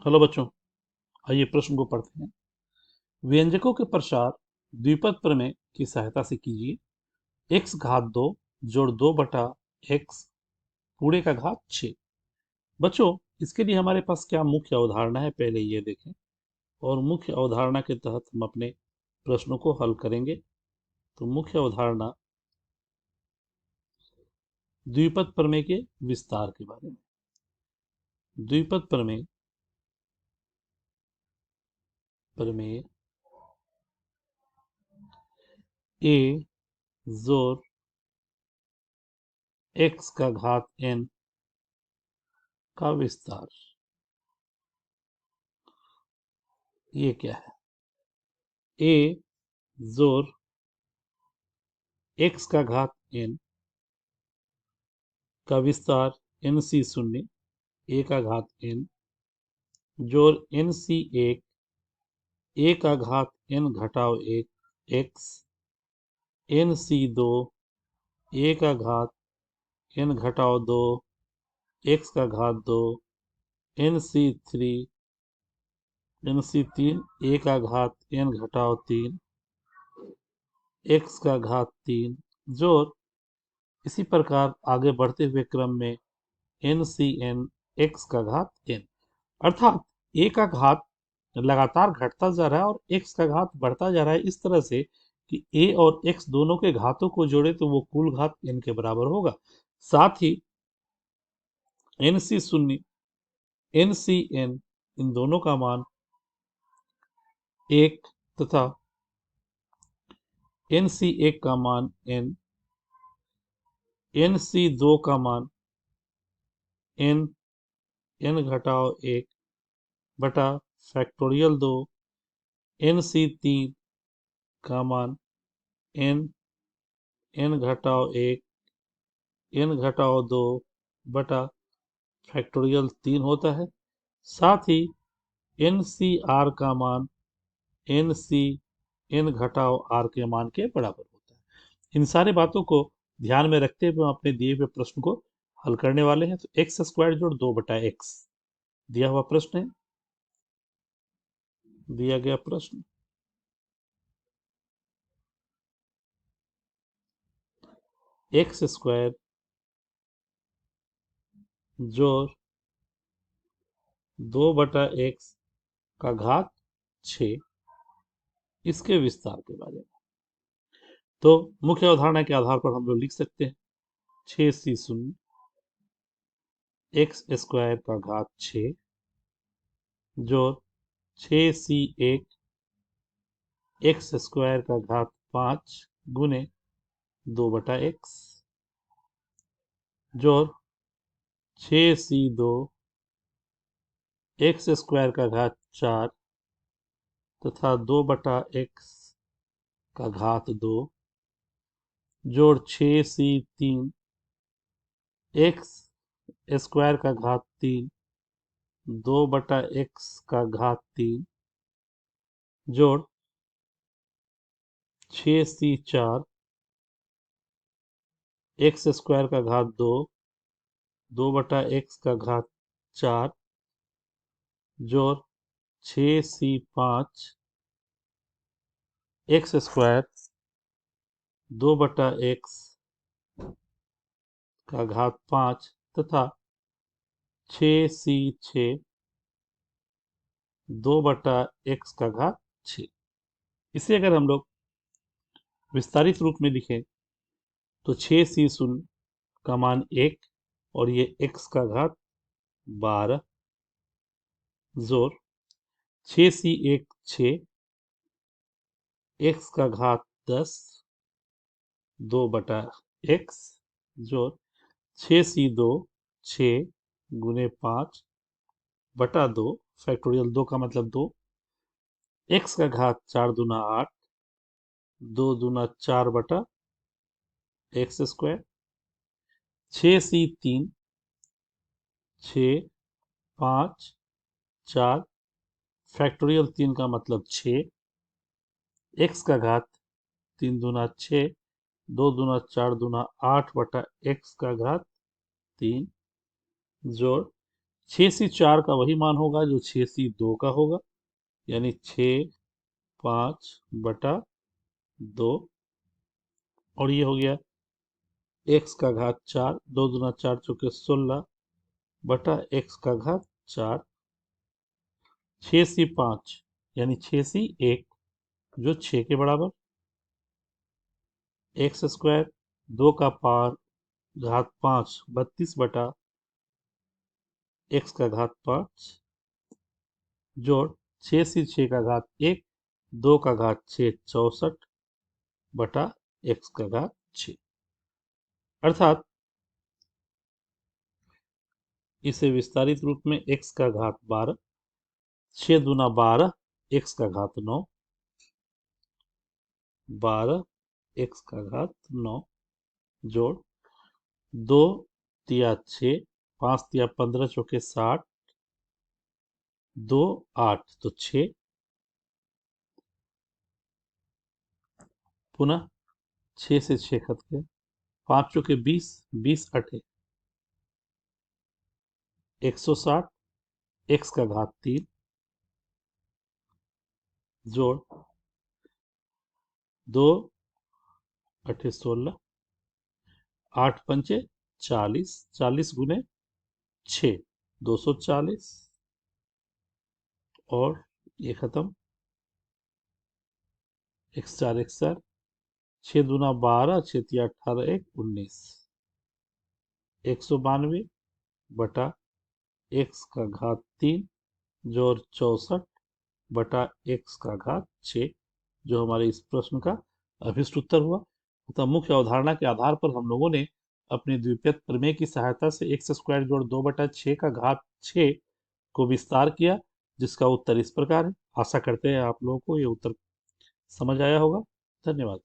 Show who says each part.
Speaker 1: Hello बच्चों, आइए प्रश्न को पढ़ते हैं। व्यंजकों के प्रसार द्विपद प्रमेय की सहायता से कीजिए। x घात 2 जोड़ 2 बटा x पूरे का घात 6। बच्चों, इसके लिए हमारे पास क्या मुख्य अवधारणा है, पहले ये देखें और मुख्य अवधारणा के तहत हम अपने प्रश्नों को हल करेंगे। तो मुख्य अवधारणा द्विपद प्रमेय के विस्तार के बारे में। द्विपद प्रमेय प्रमेय a जोड़ x का घात n का विस्तार, ये क्या है? a जोड़ x का घात n का विस्तार nc शून्य a का घात n जोड़ nc एक a का घात n घटाव एक x nc दो a का घात n घटाव दो x का घात दो nc तीन a का घात n घटाव तीन x का घात तीन जोड़ इसी प्रकार आगे बढ़ते हुए क्रम में ncn x का घात n, अर्थात a का घात लगातार घटता जा रहा है और x का घात बढ़ता जा रहा है, इस तरह से कि a और x दोनों के घातों को जोड़े तो वो कुल घात n के बराबर होगा। साथ ही nc शून्य ncn इन दोनों का मान 1 तथा nc1 का मान n, nc2 का मान n घटाव 1 बटा फैक्टोरियल 2 nc3 का मान n घटाव 1 n घटाव 2 बटा फैक्टोरियल 3 होता है। साथ ही NCR का मान NC n घटाव R के मान के बराबर होता है। इन सारे बातों को ध्यान में रखते हुए हम अपने दिए हुए प्रश्न को हल करने वाले हैं। तो एक्स स्क्वायर जोड़ 2 बटा एक्स दिया हुआ प्रश्न है। दिया गया प्रश्न एक्स स्क्वायर जोड़ 2 बटा एक्स का घात 6, इसके विस्तार के बारे में। तो मुख्य अवधारणा के आधार पर हम लोग लिख सकते हैं 6c शून्य एक्स स्क्वायर का घात 6 जोड़ 6c1 एक्स स्क्वायर का घात 5 गुने 2 बटा एक्स जोड़ 6c2 एक्स स्क्वायर का घात 4 तथा 2 बटा एक्स का घात 2 जोड़ 6c3 एक्स स्क्वायर का घात 3 2 बटा एक्स का घात 3 जोड़ 6c4 एक्स स्क्वायर का घात 2 2 बटा एक्स का घात 4 जोड़ 6c5 एक्स स्क्वायर 2 बटा एक्स का घात 5 तथा 6c6 2 बटा एक्स का घात 6। इसे अगर हम लोग विस्तारित रूप में लिखें तो 6c शून्य का मान 1 और ये x का घात 12 जोड़ 6c1 6 x का घात 10 2 बटा x जोड़ 6c2 6 गुने 5 बटा 2 फैक्टोरियल 2 का मतलब 2 x का घात 4 दूना 8 2 दूना 4 बटा एक्स स्क्वायर 6c3 6 5 4 फैक्टोरियल 3 का मतलब 6 x का घात 3 दूना 6 2 दूना 4 दूना 8 बटा x का घात 3 जोड़ 6c4 का वही मान होगा जो 6c2 का होगा, यानी 6 5/2, और ये हो गया x⁴, 2×4=16/(x⁴4), 6c5 यानी 6c1 जो 6 के बराबर, x², 2×5 32/(x⁵5) जोड़ 6c6 का घात 1, 2×6 64/(x⁵6), अर्थात इसे विस्तारित रूप में x⁴12, 6×12 x⁴9, 12 x⁴9 जोड़ 2×6, 5×15 = 60, 2 8 तो 6, पुनः 6 से 6 खत गया, 5×20, 20×8 160, x⁴3 जोड़ 2×8 = 16, 8×5 = 40, 40×6 240, और ये खत्म, x4 x4, 6×12 6×18 19, 192/(x⁴3) जोड़ 64/(x⁴6), जो हमारे इस प्रश्न का अभिष्ट उत्तर हुआ। अतः मुख्य अवधारणा के आधार पर हम लोगों ने अपने द्विपद प्रमेय की सहायता से x² जोड़ 2/6 को विस्तार किया, जिसका उत्तर इस प्रकार है। आशा करते हैं आप लोगों को ये उत्तर समझ आया होगा। धन्यवाद।